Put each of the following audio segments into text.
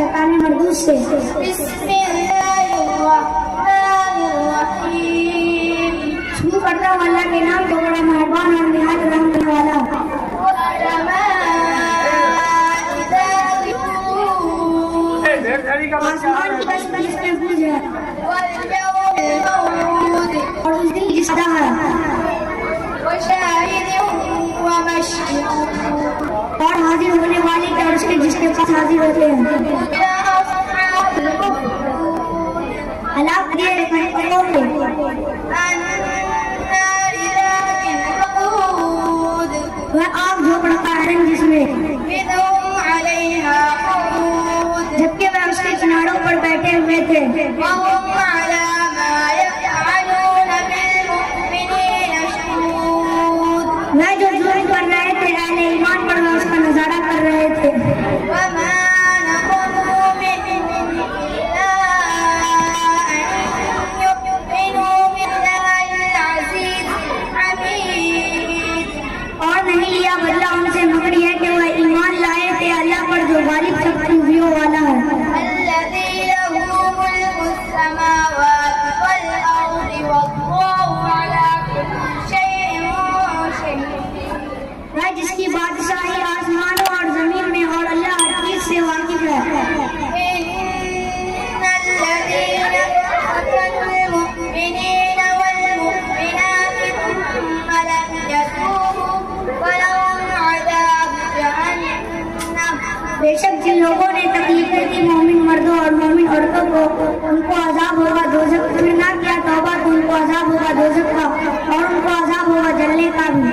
शैतानी मरदूद से। शुरू करता हूँ अल्लाह के नाम जो बड़ा मेहरबान और निहायत रहम करने वाला। आसमान की कसम जिसमें बूझ है और उस दिन की सदा है और हाजिर होने वाले के और उसके जिसके पास हाजिर होते हैं। हलाक दिए वह आग झोंकने का आयरन जिसमें जबकि वह उसके किनारों पर बैठे हुए थे। वह जो जुल्म कर रहे थे अहले ईमान पर वह उसका नजारा कर रहे थे। और नहीं लिया बदला उनसे मगर यह कि वह ईमान लाए थे अल्लाह पर जो गालिब सब खूबियों वाला है। जिसकी बादशाही आसमानों और जमीन में और अल्लाह हर चीज से वाकिफ है। बेशक जिन लोगों ने तकलीफें दी मोमिन मर्दों और मोमिन औरतों को उनको अजाब होगा दोज़ख। फिर ना किया तौबा तो उनको अजाब होगा दोज़ख का और उनको अजाब होगा जलने का भी।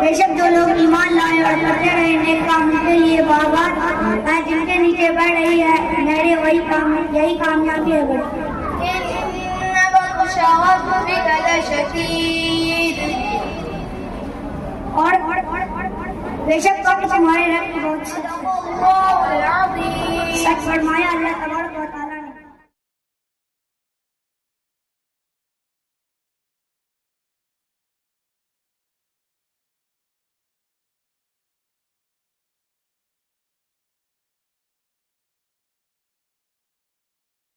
बेशक जो लोग ईमान लाए और करते रहे नेक काम उनके लिए बागात है जिनके नीचे बढ़ रही है नहरें यही कामयाबी है बड़ी। और बेशक तुम्हारे रब बहुत सच फरमाया अल्लाह।